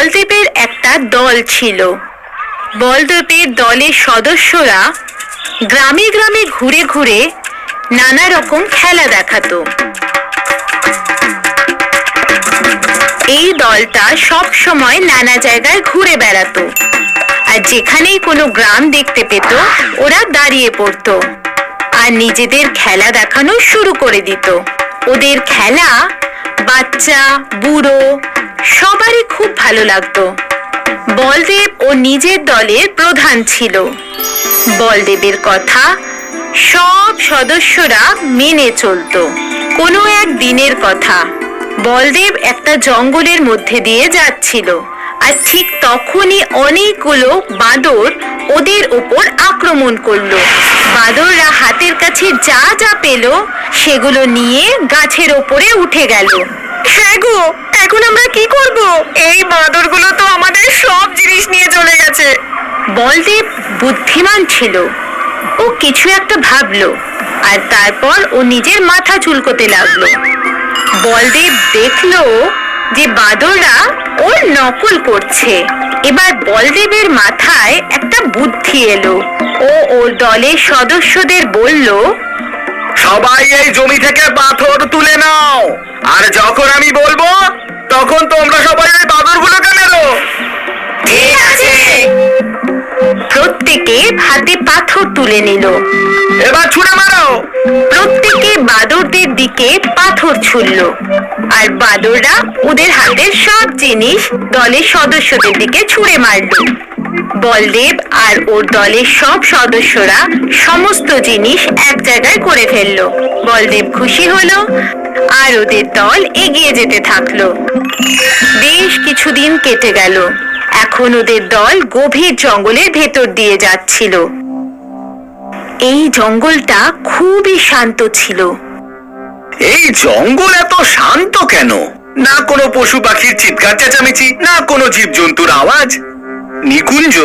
বলদেবের একটা দল ছিল। বলদেবের দলের সদস্যরা গ্রামে গ্রামে ঘুরে ঘুরে নানা রকম খেলা দেখাতো। এই দলটা সব সময় নানা জায়গায় ঘুরে বেড়াতো, আর যেখানেই কোনো গ্রাম দেখতে পেত ওরা দাঁড়িয়ে পড়তো আর নিজেদের খেলা দেখানো শুরু করে দিত। ওদের খেলা বাচ্চা বুড়ো সবারই খুব ভালো লাগতো। বলদেব ও নিজের দলের প্রধান ছিল। বলদেবের কথা সব সদস্যরা মেনে চলতো। কোনো এক দিনের কথা, বলদেব একটা জঙ্গলের মধ্যে দিয়ে যাচ্ছিল, আর ঠিক তখনই অনেকগুলো বাঁদর ওদের উপর আক্রমণ করলো। বাঁদররা হাতের কাছে যা যা পেল সেগুলো নিয়ে গাছের ওপরে উঠে গেল। হ্যাঁ গো, এখন আমরা কি করব? এই বাঁদরগুলো তো আমাদের সব জিনিস নিয়ে চলে গেছে। বলদেব বুদ্ধিমান ছিল, ও কিছু একটা ভাবলো, আর তারপর ও নিজের মাথা চুলকোতে লাগলো। বলদেব দেখলো যে বাঁদররা ওর নকল করছে। এবার বলদেবের মাথায় একটা বুদ্ধি এলো। ও ওর দলের সদস্যদের বলল, সবাই এই জমি থেকে পাথর তুলে নাও, আর যখন আমি বলবো তখন তোমরা সবাই এই বাঁদরগুলোকে মেরো। ঠিক আছে। প্রত্যেকে হাতে পাথর তুলে নিল। এবার ছুঁড়ে মারো। প্রত্যেকে বাঁদরদের দিকে পাথর ছুড়ল, আর বাঁদররা ওদের হাতের সব জিনিস দলের সদস্যদের দিকে ছুঁড়ে মারল। বলদেব আর ওর দলের সব সদস্যরা সমস্ত জিনিস এক জায়গায় করে ফেললো। বলদেব খুশি হলো, আর ওদের দল এগিয়ে যেতে থাকলো। বেশ কিছুদিন কেটে গেল। এখন ওদের দল গভীর জঙ্গলের ভেতর দিয়ে যাচ্ছিল। এই জঙ্গলটা খুবই শান্ত ছিল। এই জঙ্গল এত শান্ত কেন? না কোনো পশু পাখির চিৎকার চেঁচামেচি, না কোনো জীবজন্তুর আওয়াজ। নিকুঞ্জ,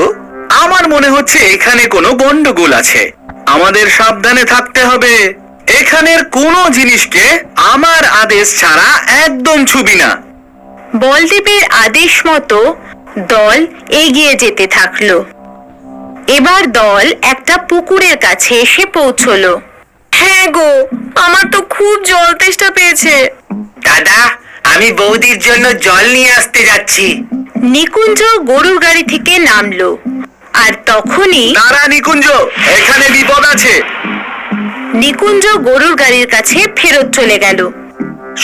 আমার মনে হচ্ছে এখানে কোনো গন্ডগোল আছে। আমাদের সাবধানে থাকতে হবে। এখানের কোনো জিনিসকে আমার আদেশ ছাড়া একদম ছুবি না। বলদেবের আদেশ মতো দল এগিয়ে যেতে থাকলো। এবার দল একটা পুকুরের কাছে এসে পৌঁছলো। হ্যাঁ গো, আমার তো খুব জল তেষ্টা পেয়েছে। দাদা, আমি বৌদির জন্য জল নিয়ে আসতে যাচ্ছি। নিকুঞ্জ গরুর গাড়ি থেকে নামলো, আর তখনই দাঁড়া নিকুঞ্জ, এখানে বিপদ আছে। নিকুঞ্জ গরুর গাড়ির কাছে ফেরত চলে গেল।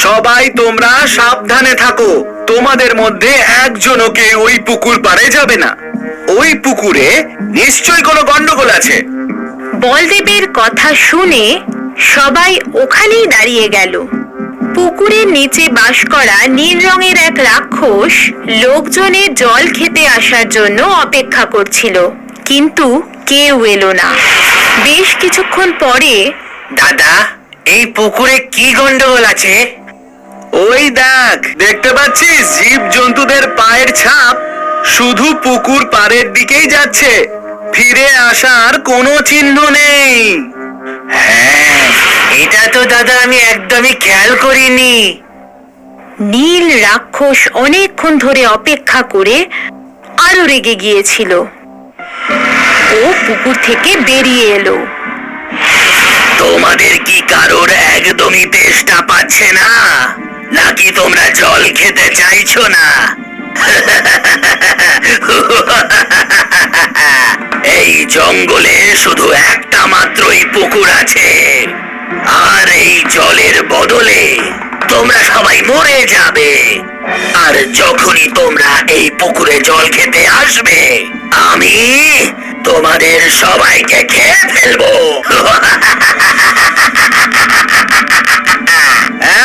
সবাই তোমরা সাবধানে থাকো। তোমাদের মধ্যে একজনও কে ওই পুকুর পাড়ে যাবে না। ওই পুকুরে নিশ্চয়ই কোনো গন্ডগোল আছে। বলদেবের কথা শুনে সবাই ওখানেই দাঁড়িয়ে গেল। পুকুরের নিচে বাস করা নীল রঙের এক রাক্ষস লোকজনের জল খেতে আসার জন্য অপেক্ষা করছিল, কিন্তু কেউ এলো না। বেশ কিছুক্ষণ পরে, দাদা, এই পুকুরে কি গন্ডগোল আছে? ওই দেখ, দেখতে পাচ্ছিস জীব জন্তুদের পায়ের ছাপ শুধু পুকুর পাড়ের দিকেই যাচ্ছে, ফিরে আসার কোনো চিহ্ন নেই। হ্যাঁ, এটা তো দাদা আমি একদমই খেয়াল করিনি। নীল রাক্ষস অনেকক্ষণ ধরে অপেক্ষা করে আরো রেগে গিয়েছিল। ও পুকুর থেকে বেরিয়ে এলো। তোমাদের কি কারোর একদমই তেষ্টা পাচ্ছে না, নাকি তোমরা জল খেতে চাইছো না? এই জঙ্গলে শুধু একটা মাত্রই পুকুর আছে, আর এই জলের বদলে তোমরা সবাই মরে যাবে। আর যখনই তোমরা এই পুকুরে জল খেতে আসবে, আমি তোমাদের সবাইকে খেয়ে ফেলবো।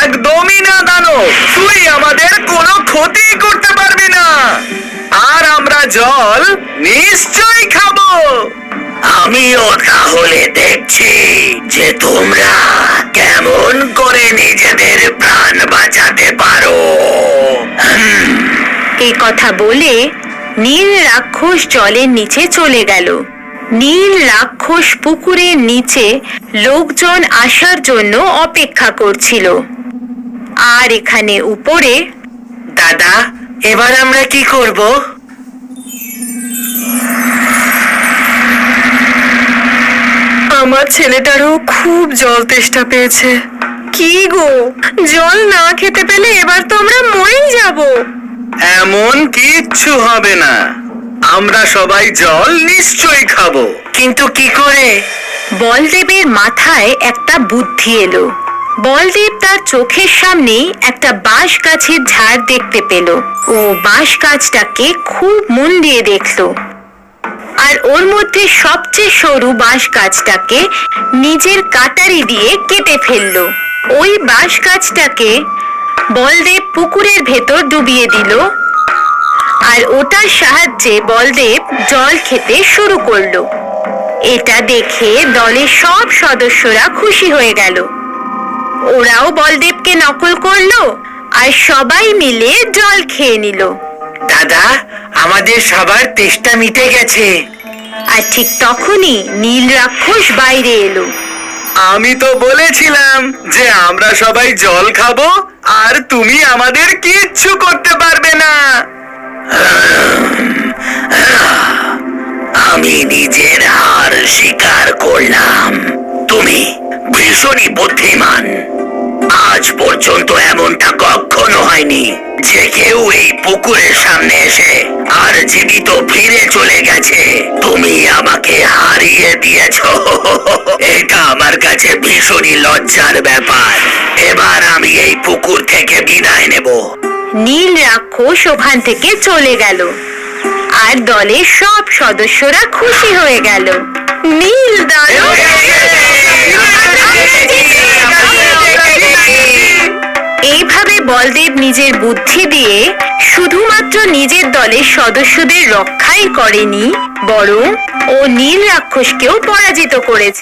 একদমই না দানব, তুই আমাদের কোনো ক্ষতি করতে পারবি না, আর আমরা জল নিশ্চয়ই খাবো। আমিও তাহলে দেখছি যে তোমরা কেমন করে নিজেদের প্রাণ বাঁচাতে পারো। এই কথা বলে নীল রাক্ষস জলের নিচে চলে গেল। নীল রাক্ষস পুকুরের নিচে লোকজন আসার জন্য অপেক্ষা করছিল। আর এখানে উপরে, দাদা, এবার আমরা কি করব? আমার ছেলেটারও খুব জল তেষ্টা পেয়েছে। কি গো, জল না খেতে পেলে এবার তো আমরা মরেই যাব। এমন কিচ্ছু হবে না, আমরা সবাই জল নিশ্চয়ই খাবো। কিন্তু কি করে? বলদেবের মাথায় একটা বুদ্ধি এলো। বলদেব তার চোখের সামনে একটা বাঁশ গাছের ঝাড় দেখতে পেল। ও বাঁশ গাছটাকে খুব মন দিয়ে দেখলো, আর ওর মধ্যে সবচেয়ে সরু বাঁশ গাছটাকে নিজের কাটারি দিয়ে কেটে ফেললো। ওই বাঁশ গাছটাকে বলদেব পুকুরের ভেতর ডুবিয়ে দিল, আর ওটার সাহায্যে বলদেব জল খেতে শুরু করলো। এটা দেখে দলের সব সদস্যরা খুশি হয়ে গেল। ওরাও বলদেবকে নকল করলো, আর সবাই মিলে জল খেয়ে নিল। দাদা, আমাদের সবার তেষ্টা মিটে গেছে। আর ঠিক তখনই নীল রাক্ষস বাইরে এলো। আমি তো বলেছিলাম যে আমরা সবাই জল খাবো, আর তুমি আমাদের কিচ্ছু করতে পারবে না। আমি নিজের হার স্বীকার করলাম। তুমি ভীষণই বুদ্ধিমান। আজ পর্যন্ত এমনটা কখনো হয়নি যে কেউ এই পুকুরের সামনে এসে আর জীবিত ফিরে চলে গেছে। তুমি আমাকে হারিয়ে দিয়েছো। এটা আমার কাছে ভীষণই লজ্জার ব্যাপার। এবার আমি এই পুকুর থেকে বিদায় নেব। নীল রাক্ষস ওখান থেকে চলে গেল, আর দলের সব সদস্যরা খুশি হয়ে গেল। নীল দল এইভাবে বলদেব নিজের বুদ্ধি দিয়ে শুধুমাত্র নিজের দলের সদস্যদের রক্ষাই করেনি, বরং ও নীল রাক্ষসকেও পরাজিত করেছে।